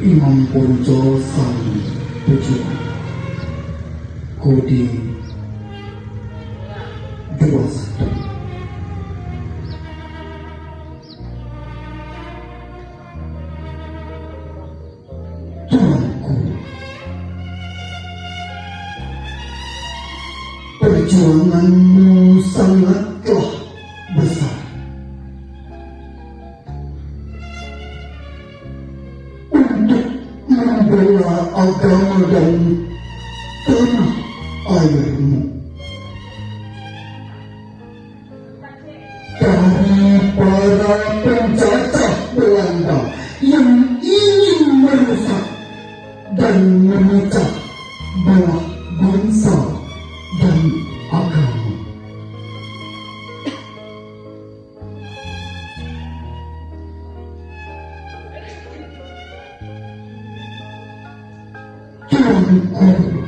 Imam Bonjol sang pejuang kode 21. Tuanku, perjuanganmu sangatlah besar. Membela agama dan tanah airmu. Dari para penjajah Belanda yang ingin merusak dan memecah belah bangsa dan agama. Tuanku,